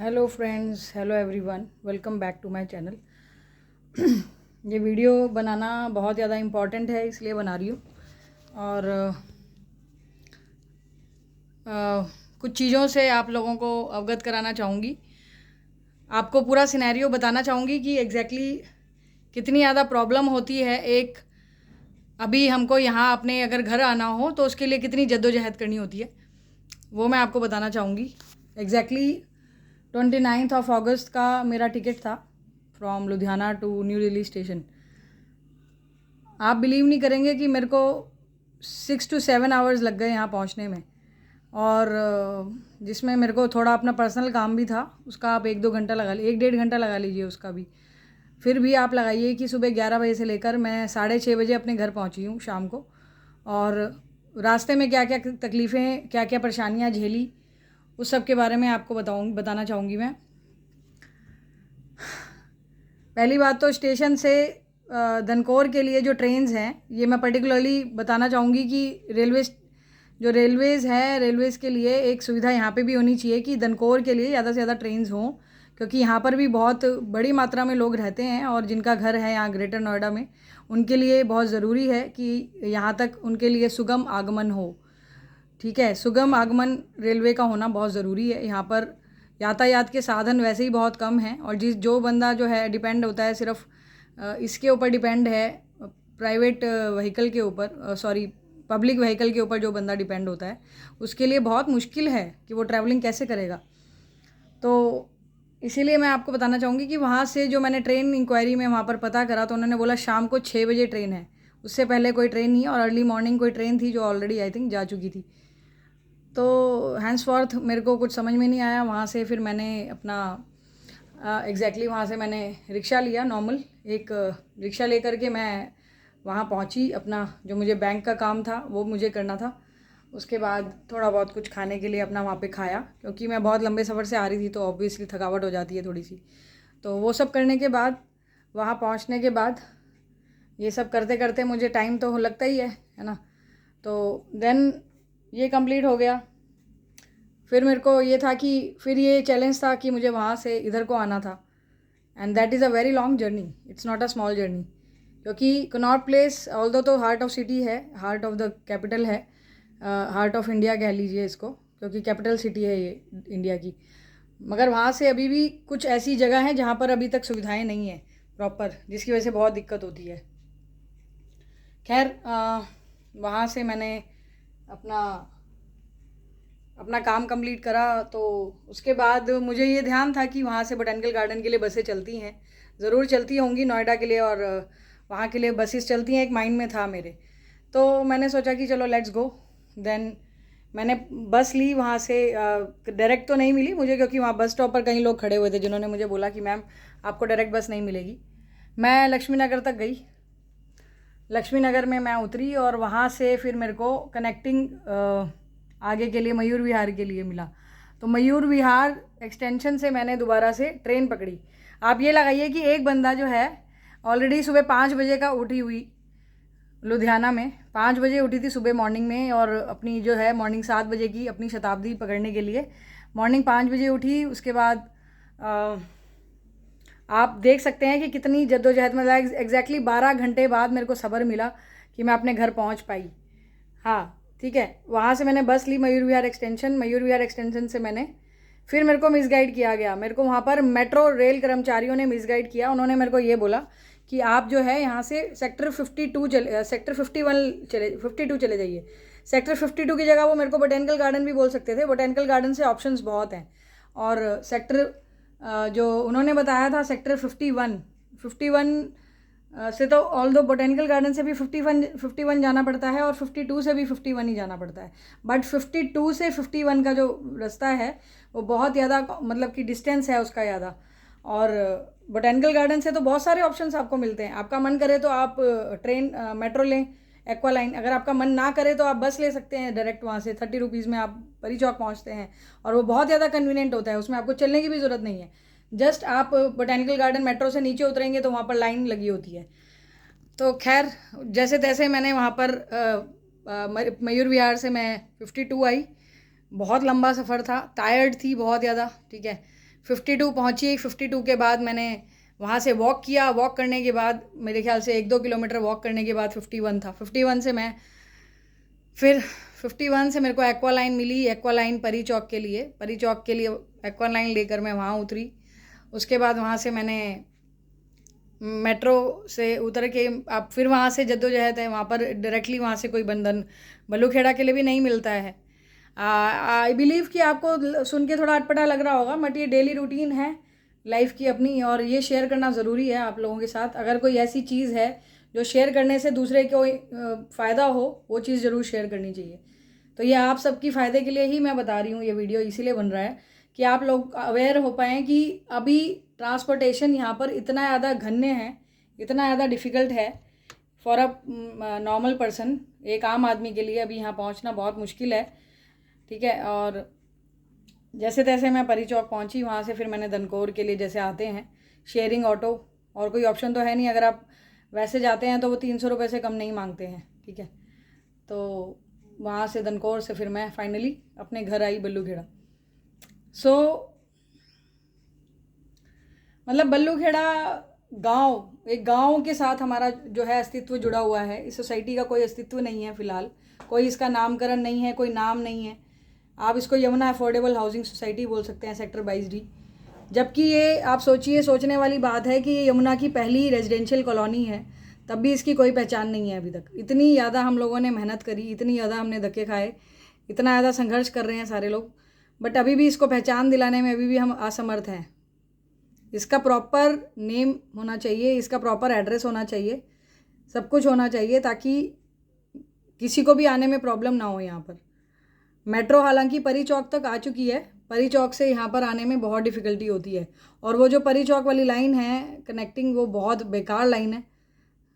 Hello friends, hello everyone, welcome back to my channel. ये video बनाना बहुत ज़्यादा इम्पॉर्टेंट है, इसलिए बना रही हूँ। और कुछ चीज़ों से आप लोगों को अवगत कराना चाहूँगी। आपको पूरा सिनेरियो बताना चाहूँगी कि एग्जैक्टली कितनी ज़्यादा प्रॉब्लम होती है। एक अभी हमको यहाँ अपने अगर घर आना हो तो उसके लिए कितनी जद्दोजहद करनी होती है, वो मैं आपको बताना चाहूँगी। एग्जैक्टली 29 ऑफ अगस्त का मेरा टिकट था from Ludhiana to new Delhi station. आप बिलीव नहीं करेंगे कि मेरे को 6 to 7 आवर्स लग गए यहाँ पहुँचने में। और जिसमें मेरे को थोड़ा अपना पर्सनल काम भी था, उसका आप 1-2 घंटा लगा लीजिए, 1-1.5 घंटा लगा लीजिए उसका भी। फिर भी आप लगाइए कि सुबह 11 बजे से लेकर मैं 6:30 बजे अपने घर पहुँची हूँ शाम को। और रास्ते में क्या क्या तकलीफ़ें, क्या क्या परेशानियाँ झेली, उस सब के बारे में आपको बताना चाहूँगी मैं। पहली बात तो स्टेशन से धनकोर के लिए जो ट्रेन्स हैं, ये मैं पर्टिकुलरली बताना चाहूँगी कि रेलवेज़ है, रेलवेज़ के लिए एक सुविधा यहाँ पे भी होनी चाहिए कि धनकोर के लिए ज़्यादा से ज़्यादा ट्रेन्स हों, क्योंकि यहाँ पर भी बहुत बड़ी मात्रा में लोग रहते हैं और जिनका घर है यहाँ ग्रेटर नोएडा में, उनके लिए बहुत ज़रूरी है कि यहाँ तक उनके लिए सुगम आगमन हो। ठीक है, सुगम आगमन रेलवे का होना बहुत ज़रूरी है। यहाँ पर यातायात के साधन वैसे ही बहुत कम हैं और जो बंदा जो है डिपेंड होता है सिर्फ इसके ऊपर डिपेंड है, प्राइवेट व्हीकल के ऊपर, पब्लिक व्हीकल के ऊपर जो बंदा डिपेंड होता है, उसके लिए बहुत मुश्किल है कि वो ट्रैवलिंग कैसे करेगा। तो इसीलिए मैं आपको बताना चाहूँगी कि वहाँ से जो मैंने ट्रेन इंक्वायरी में वहाँ पर पता करा तो उन्होंने बोला शाम को 6 बजे ट्रेन है, उससे पहले कोई ट्रेन नहीं है। और अर्ली मॉर्निंग कोई ट्रेन थी जो ऑलरेडी आई थिंक जा चुकी थी। तो हैंड्सफॉर्थ मेरे को कुछ समझ में नहीं आया। वहाँ से फिर मैंने अपना एग्जैक्टली वहाँ से मैंने रिक्शा लिया, नॉर्मल एक रिक्शा लेकर के मैं वहाँ पहुँची। अपना जो मुझे बैंक का काम था वो मुझे करना था। उसके बाद थोड़ा बहुत कुछ खाने के लिए अपना वहाँ पे खाया, क्योंकि मैं बहुत लंबे सफ़र से आ रही थी तो ऑब्वियसली थकावट हो जाती है थोड़ी सी। तो वो सब करने के बाद, वहाँ पहुँचने के बाद, ये सब करते करते मुझे टाइम तो लगता ही है ना। तो देन ये कंप्लीट हो गया। फिर मेरे को ये था कि फिर ये चैलेंज था कि मुझे वहाँ से इधर को आना था, and that is a very long journey, it's not a small journey. क्योंकि कनॉट प्लेस ऑल्दो तो हार्ट ऑफ सिटी है, हार्ट ऑफ द कैपिटल है, हार्ट ऑफ इंडिया कह लीजिए इसको, क्योंकि कैपिटल सिटी है ये इंडिया की। मगर वहाँ से अभी भी कुछ ऐसी जगह हैं जहाँ पर अभी तक सुविधाएं नहीं हैं प्रॉपर, जिसकी वजह से बहुत दिक्कत होती है। खैर, वहाँ से मैंने अपना काम कंप्लीट करा। तो उसके बाद मुझे ये ध्यान था कि वहाँ से बोटैनिकल गार्डन के लिए बसें चलती हैं, ज़रूर चलती होंगी नोएडा के लिए, और वहाँ के लिए बसेस चलती हैं, एक माइंड में था मेरे। तो मैंने सोचा कि चलो लेट्स गो। देन मैंने बस ली वहाँ से। डायरेक्ट तो नहीं मिली मुझे, क्योंकि वहाँ बस स्टॉप पर कई लोग खड़े हुए थे जिन्होंने मुझे बोला कि मैम आपको डायरेक्ट बस नहीं मिलेगी। मैं लक्ष्मी नगर तक गई, लक्ष्मी नगर में मैं उतरी और वहाँ से फिर मेरे को कनेक्टिंग आगे के लिए मयूर विहार के लिए मिला। तो मयूर विहार एक्सटेंशन से मैंने दोबारा से ट्रेन पकड़ी। आप ये लगाइए कि एक बंदा जो है ऑलरेडी सुबह 5 बजे का उठी हुई, लुधियाना में 5 बजे उठी थी सुबह मॉर्निंग में, और अपनी जो है मॉर्निंग 7 बजे की अपनी शताब्दी पकड़ने के लिए मॉर्निंग 5 बजे उठी। उसके बाद आप देख सकते हैं कि कितनी जद्दोजहद, मतलब एग्जैक्टली 12 घंटे बाद मेरे को सब्र मिला कि मैं अपने घर पहुंच पाई। हाँ ठीक है, वहाँ से मैंने बस ली मयूर विहार एक्सटेंशन से फिर मेरे को मिसगाइड किया गया। मेरे को वहाँ पर मेट्रो रेल कर्मचारियों ने मिसगाइड किया। उन्होंने मेरे को ये बोला कि आप जो है यहाँ से सेक्टर 52 चले जाइए। सेक्टर 52 की जगह वो मेरे को बोटैनिकल गार्डन भी बोल सकते थे। बोटैनिकल गार्डन से ऑप्शंस बहुत हैं। और सेक्टर जो उन्होंने बताया था सेक्टर 51 से, तो ऑल दो बोटैनिकल गार्डन से भी 51 जाना पड़ता है और 52 से भी 51 ही जाना पड़ता है। बट 52 से 51 का जो रास्ता है वो बहुत ज़्यादा, मतलब कि डिस्टेंस है उसका ज़्यादा। और बोटैनिकल गार्डन से तो बहुत सारे ऑप्शंस आपको मिलते हैं। आपका मन करे तो आप ट्रेन मेट्रो लें, एक्वा लाइन। अगर आपका मन ना करे तो आप बस ले सकते हैं डायरेक्ट, वहाँ से 30 रुपीज़ में आप परी चौक पहुँचते हैं, और वो बहुत ज़्यादा कन्वीनियंट होता है। उसमें आपको चलने की भी ज़रूरत नहीं है, जस्ट आप बोटैनिकल गार्डन मेट्रो से नीचे उतरेंगे तो वहाँ पर लाइन लगी होती है। तो खैर जैसे तैसे मैंने वहाँ पर मयूर विहार से मैं 52 आई। बहुत लंबा सफ़र था, टायर्ड थी बहुत ज़्यादा। ठीक है, 52 पहुँची। 52 के बाद मैंने वहाँ से वॉक किया। वॉक करने के बाद मेरे ख्याल से 1-2 किलोमीटर वॉक करने के बाद 51 था। 51 से मैं फिर 51 से मेरे को एक्वा लाइन मिली। एक्वा लाइन परी चौक के लिए एक्वा लाइन लेकर मैं वहाँ उतरी। उसके बाद वहाँ से मैंने मेट्रो से उतर के आप फिर वहाँ से जद्दोजहद है, वहाँ पर डायरेक्टली वहाँ से कोई बंधन बलूखेड़ा के लिए भी नहीं मिलता है। आई बिलीव कि आपको सुन के थोड़ा अटपटा लग रहा होगा, बट ये डेली रूटीन है लाइफ की अपनी, और ये शेयर करना ज़रूरी है आप लोगों के साथ। अगर कोई ऐसी चीज़ है जो शेयर करने से दूसरे को फ़ायदा हो, वो चीज़ ज़रूर शेयर करनी चाहिए। तो ये आप सबकी फ़ायदे के लिए ही मैं बता रही हूँ। ये वीडियो इसीलिए बन रहा है कि आप लोग अवेयर हो पाएँ कि अभी ट्रांसपोर्टेशन यहाँ पर इतना ज़्यादा घन्य है, इतना ज़्यादा डिफ़िकल्ट है फॉर अ नॉर्मल पर्सन, एक आम आदमी के लिए अभी यहाँ पहुँचना बहुत मुश्किल है। ठीक है, और जैसे तैसे मैं परी चौक पहुँची। वहाँ से फिर मैंने धनकोर के लिए जैसे आते हैं शेयरिंग ऑटो, और कोई ऑप्शन तो है नहीं। अगर आप वैसे जाते हैं तो वो 300 रुपये से कम नहीं मांगते हैं। ठीक है, तो वहाँ से धनकोर से फिर मैं फाइनली अपने घर आई बल्लूखेड़ा। मतलब बल्लूखेड़ा एक गांव के साथ हमारा जो है अस्तित्व जुड़ा हुआ है। इस सोसाइटी का कोई अस्तित्व नहीं है फ़िलहाल, कोई इसका नामकरण नहीं है, कोई नाम नहीं है। आप इसको यमुना अफोर्डेबल हाउसिंग सोसाइटी बोल सकते हैं, सेक्टर 22D। जबकि ये आप सोचने वाली बात है कि ये यमुना की पहली रेजिडेंशियल कॉलोनी है, तब भी इसकी कोई पहचान नहीं है अभी तक। इतनी ज़्यादा हम लोगों ने मेहनत करी, इतनी ज़्यादा हमने धक्के खाए, इतना ज़्यादा संघर्ष कर रहे हैं सारे लोग, बट अभी भी इसको पहचान दिलाने में अभी भी हम असमर्थ हैं। इसका प्रॉपर नेम होना चाहिए, इसका प्रॉपर एड्रेस होना चाहिए, सब कुछ होना चाहिए ताकि किसी को भी आने में प्रॉब्लम ना हो। यहाँ पर मेट्रो हालांकि परी चौक तक आ चुकी है, परी चौक से यहाँ पर आने में बहुत डिफ़िकल्टी होती है। और वो जो परी चौक वाली लाइन है कनेक्टिंग, वो बहुत बेकार लाइन है,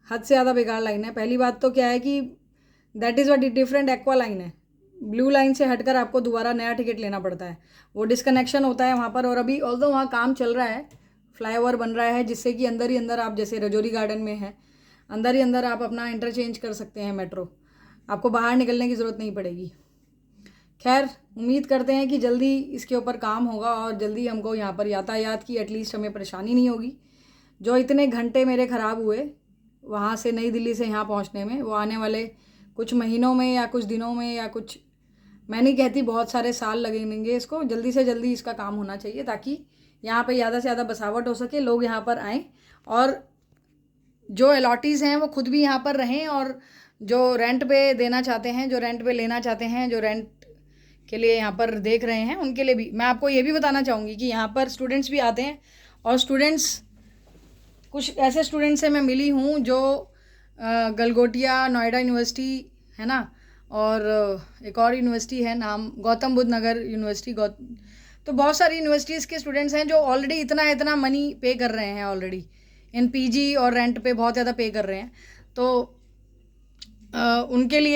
हद से ज़्यादा बेकार लाइन है। पहली बात तो क्या है कि that is a different aqua line है। ब्लू लाइन से हटकर आपको दोबारा नया टिकट लेना पड़ता है, वो डिस्कनेक्शन होता है वहाँ पर। और अभी ऑल्दो वहाँ काम चल रहा है, फ्लाईओवर बन रहा है, जिससे कि अंदर ही अंदर आप जैसे रजौरी गार्डन में है, अंदर ही अंदर आप अपना इंटरचेंज कर सकते हैं मेट्रो, आपको बाहर निकलने की ज़रूरत नहीं पड़ेगी। खैर, उम्मीद करते हैं कि जल्दी इसके ऊपर काम होगा और जल्दी हमको यहाँ पर यातायात की एटलीस्ट हमें परेशानी नहीं होगी। जो इतने घंटे मेरे ख़राब हुए वहाँ से नई दिल्ली से यहाँ पहुँचने में, वो आने वाले कुछ महीनों में या कुछ दिनों में या कुछ, मैं नहीं कहती बहुत सारे साल लगेंगे, इसको जल्दी से जल्दी इसका काम होना चाहिए ताकि यहाँ पे ज़्यादा से ज़्यादा बसावट हो सके, लोग यहाँ पर आएँ और जो अलॉटीज़ हैं वो खुद भी यहाँ पर रहें, और जो रेंट पे देना चाहते हैं, जो रेंट पे लेना चाहते हैं, जो रेंट के लिए यहाँ पर देख रहे हैं, उनके लिए भी मैं आपको ये भी बताना चाहूँगी कि यहाँ पर स्टूडेंट्स भी आते हैं। और स्टूडेंट्स, कुछ ऐसे स्टूडेंट्स से मैं मिली हूँ जो गलगोटिया, नोएडा यूनिवर्सिटी है ना, और एक और यूनिवर्सिटी है नाम गौतम बुद्ध नगर यूनिवर्सिटी, तो बहुत सारी यूनिवर्सिटीज़ के स्टूडेंट्स हैं जो ऑलरेडी इतना मनी पे कर रहे हैं ऑलरेडी इन पीजी और रेंट पे बहुत ज़्यादा पे कर रहे हैं। तो उनके लिए